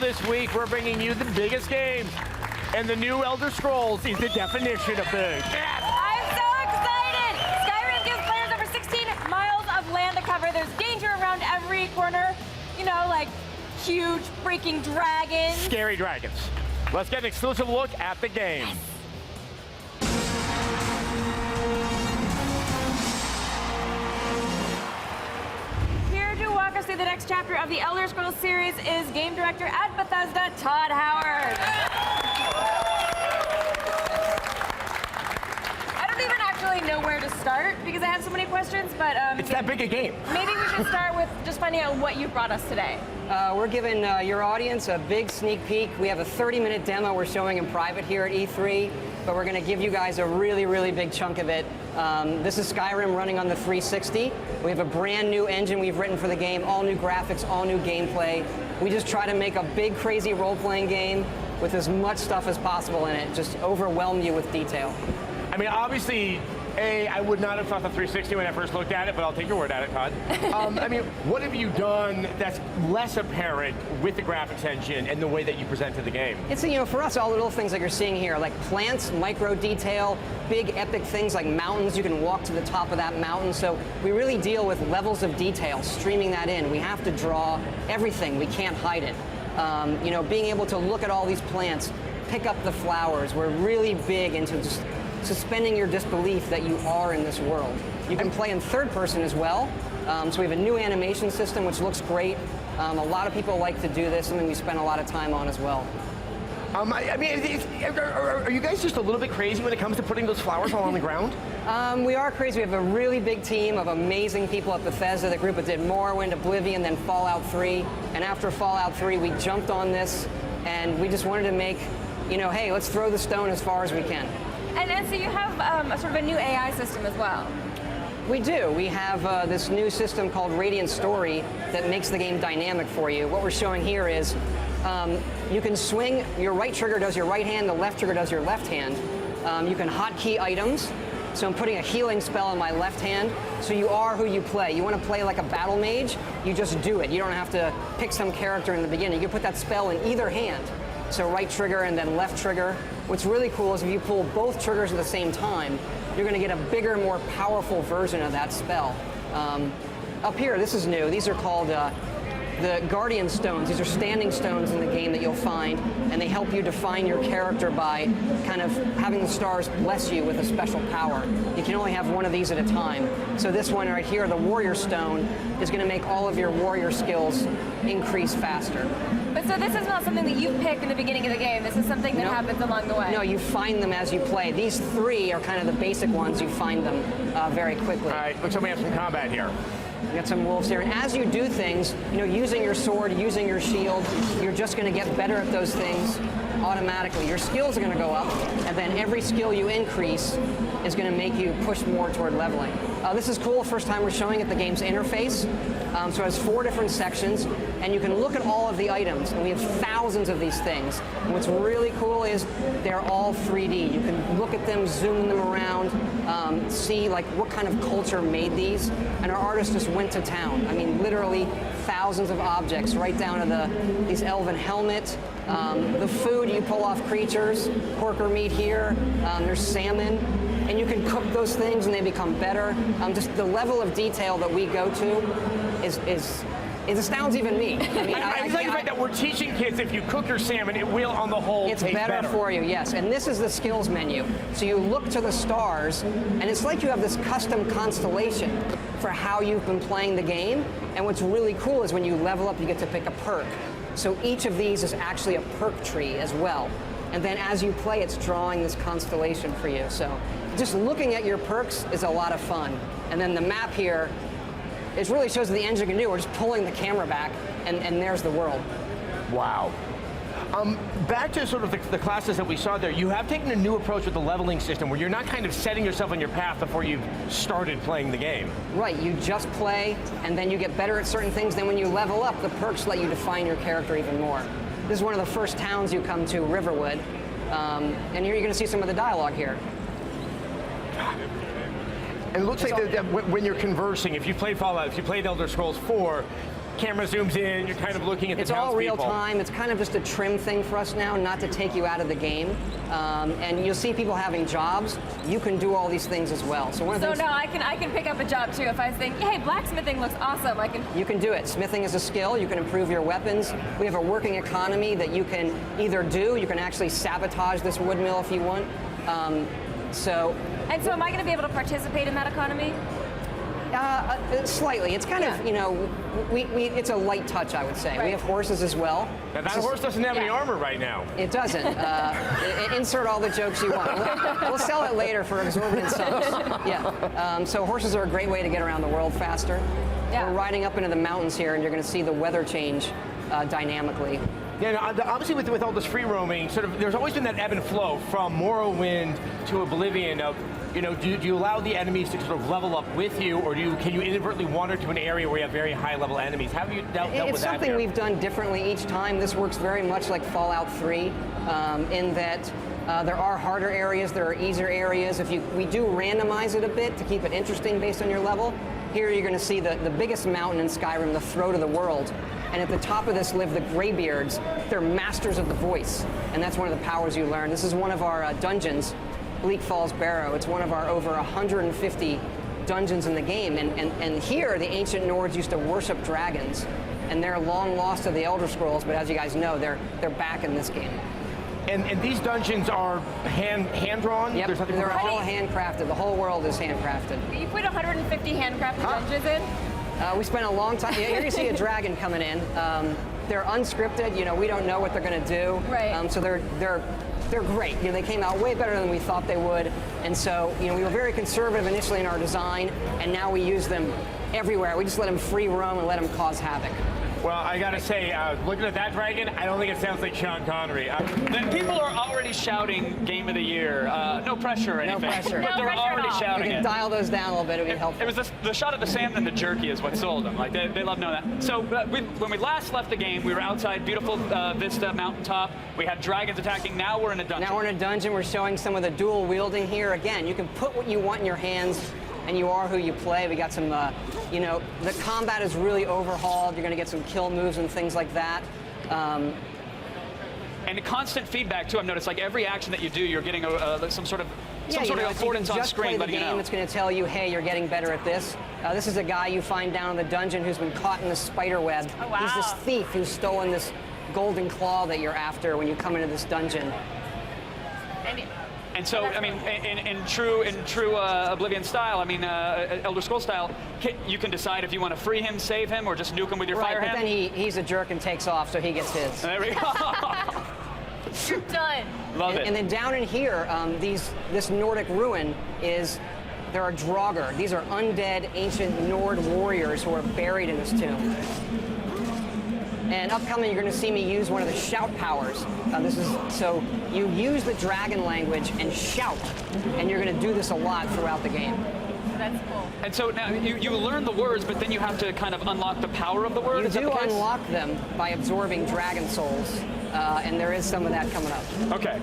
this week, we're bringing you the biggest game. And the new Elder Scrolls is the definition of big. Yes! I'm so excited! Skyrim gives players over 16 miles of land to cover. There's danger around every corner. You know, like huge freaking dragons. Scary dragons. Let's get an exclusive look at the game. Yes. Here to walk us through the next chapter of the Elder Scrolls series is game director at Bethesda, Todd Howard. I don't even actually know where to start because I have so many questions, but It's that big a game. maybe we should start with just finding out what you brought us today. We're giving your audience a big sneak peek. We have a 30-minute demo we're showing in private here at E3, but we're going to give you guys a really, really big chunk of it. This is Skyrim running on the 360. We have a brand new engine we've written for the game, all new graphics, all new gameplay. We just try to make a big, crazy role-playing game with as much stuff as possible in it, just overwhelm you with detail. I mean, obviously, I would not have thought the 360 when I first looked at it, but I'll take your word at it, Todd. I mean, what have you done that's less apparent with the graphics engine and the way that you presented the game? It's, you know, for us, all the little things like you're seeing here, like plants, micro detail, big epic things like mountains, you can walk to the top of that mountain. So we really deal with levels of detail, streaming that in. We have to draw everything, we can't hide it. You know, being able to look at all these plants, pick up the flowers, we're really big into just suspending your disbelief that you are in this world. You can play in third person as well. So we have a new animation system which looks great. A lot of people like to do this, something we spend a lot of time on as well. I mean, are you guys just a little bit crazy when it comes to putting those flowers all on the ground? We are crazy. We have a really big team of amazing people at Bethesda. The group that did Morrowind, Oblivion, then Fallout 3. And after Fallout 3, we jumped on this, and we just wanted to make, you know, hey, let's throw the stone as far as we can. And so you have a sort of a new AI system as well. We do. We have this new system called Radiant Story that makes the game dynamic for you. What we're showing here is you can swing, your right trigger does your right hand, the left trigger does your left hand. You can hotkey items. So I'm putting a healing spell in my left hand, so you are who you play. You want to play like a battle mage, you just do it. You don't have to pick some character in the beginning. You can put that spell in either hand. So right trigger and then left trigger. What's really cool is if you pull both triggers at the same time, you're going to get a bigger, more powerful version of that spell. Up here, this is new. These are called the Guardian Stones. These are standing stones in the game that you'll find, and they help you define your character by kind of having the stars bless you with a special power. You can only have one of these at a time. So this one right here, the Warrior Stone, is going to make all of your warrior skills increase faster. But so this is not something that you pick in the beginning of the game. This is something that happens along the way. No, you find them as you play. These three are kind of the basic ones. You find them very quickly. All right, looks like we have some combat here. We got some wolves here, and as you do things, you know, using your sword, using your shield, you're just going to get better at those things automatically. Your skills are going to go up, and then every skill you increase is going to make you push more toward leveling. This is cool. First time we're showing it the game's interface. So it has 4 different sections, and you can look at all of the items, and we have thousands of these things. And what's really cool is they're all 3D. You can look at them, zoom them around, see like what kind of culture made these, and our artists just went to town. I mean, literally thousands of objects, right down to these elven helmets, the food you pull off creatures, porker meat here, there's salmon, and you can cook those things and they become better. Just the level of detail that we go to it astounds even me. I mean, I like the fact that we're teaching kids if you cook your salmon, it will on the whole it's taste better for you, yes. And this is the skills menu. So you look to the stars, and it's like you have this custom constellation for how you've been playing the game. And what's really cool is when you level up, you get to pick a perk. So each of these is actually a perk tree as well. And then as you play, it's drawing this constellation for you. So just looking at your perks is a lot of fun. And then the map here, it really shows what the engine can do. We're just pulling the camera back, and there's the world. Wow. Back to sort of the classes that we saw there, you have taken a new approach with the leveling system where you're not kind of setting yourself on your path before you've started playing the game. Right, you just play, and then you get better at certain things. Then when you level up, the perks let you define your character even more. This is one of the first towns you come to, Riverwood, and here you're going to see some of the dialogue here. And it looks like that when you're conversing, if you played Fallout, if you played Elder Scrolls 4, camera zooms in, you're kind of looking at the It's all real townspeople. time. It's kind of just a trim thing for us now, not to take you out of the game. And you'll see people having jobs. You can do all these things as well. So one of the things, now I can pick up a job too if I think, hey, blacksmithing looks awesome. I can. you can do it. Smithing is a skill. You can improve your weapons. We have a working economy that you can either do. You can actually sabotage this wood mill if you want. So And so am I going to be able to participate in that economy? slightly. It's kind of, you know, it's a light touch, I would say. Right. We have horses as well. Now, that horse doesn't have any Yeah. armor right now. It doesn't. Insert all the jokes you want. We'll sell it later for exorbitant sums. Yeah. So horses are a great way to get around the world faster. Yeah. We're riding up into the mountains here, and you're going to see the weather change dynamically. Yeah, no, obviously with all this free roaming, sort of, there's always been that ebb and flow from Morrowind to Oblivion of, you know, do you allow the enemies to sort of level up with you, or can you inadvertently wander to an area where you have very high level enemies? How have you dealt with that? It's something here? we've done differently each time. This works very much like Fallout 3 in that there are harder areas, there are easier areas. We do randomize it a bit to keep it interesting based on your level. Here you're going to see the biggest mountain in Skyrim, the throat of the world. And at the top of this live the Greybeards. They're masters of the voice, and that's one of the powers you learn. This is one of our dungeons, Bleak Falls Barrow. It's one of our over 150 dungeons in the game. And here, the ancient Nords used to worship dragons, and they're long lost to the Elder Scrolls, but as you guys know, they're back in this game. And these dungeons are hand-drawn? Yep, There's nothing they're professional? all handcrafted. The whole world is handcrafted. You put 150 handcrafted dungeons in? We spent a long time. Here you see a dragon coming in. They're unscripted. You know, we don't know what they're going to do. Right. So they're great. You know, they came out way better than we thought they would. And so, you know, we were very conservative initially in our design, and now we use them everywhere. We just let them free roam and let them cause havoc. Well, I gotta say, looking at that dragon, I don't think it sounds like Sean Connery. Then people are already shouting Game of the Year. No pressure or anything. pressure. But No they're pressure at already all. We shouting can it. dial those down a little bit. It would be helpful. It was the shot of the salmon and the jerky is what sold them. Like they love knowing that. So when we last left the game, we were outside beautiful Vista mountaintop. We had dragons attacking. Now we're in a dungeon. Now we're in a dungeon. We're showing some of the dual wielding here. Again, you can put what you want in your hands, and you are who you play. We got some, you know, the combat is really overhauled. You're going to get some kill moves and things like that. And constant feedback too. I've noticed like every action that you do, you're getting some sort of Yeah, you know, if you affordance on just play screen, the letting you game, know. it's going to tell you, hey, you're getting better at this. This is a guy you find down in the dungeon who's been caught in the spider web. Oh, wow. He's this thief who's stolen this golden claw that you're after when you come into this dungeon. And so, I mean, in true Oblivion style, I mean, Elder Scrolls style, you can decide if you want to free him, save him, or just nuke him with your Right, fire but hand. then he's a jerk and takes off, so he gets his. There we go. You're done. Love it. And then down in here, this Nordic ruin there are Draugr. These are undead ancient Nord warriors who are buried in this tomb. And upcoming, you're going to see me use one of the shout powers. So you use the dragon language and shout, and you're going to do this a lot throughout the game. That's cool. And so now you learn the words, but then you have to kind of unlock the power of the word. You Is that do the case? unlock them by absorbing dragon souls, and there is some of that coming up. Okay.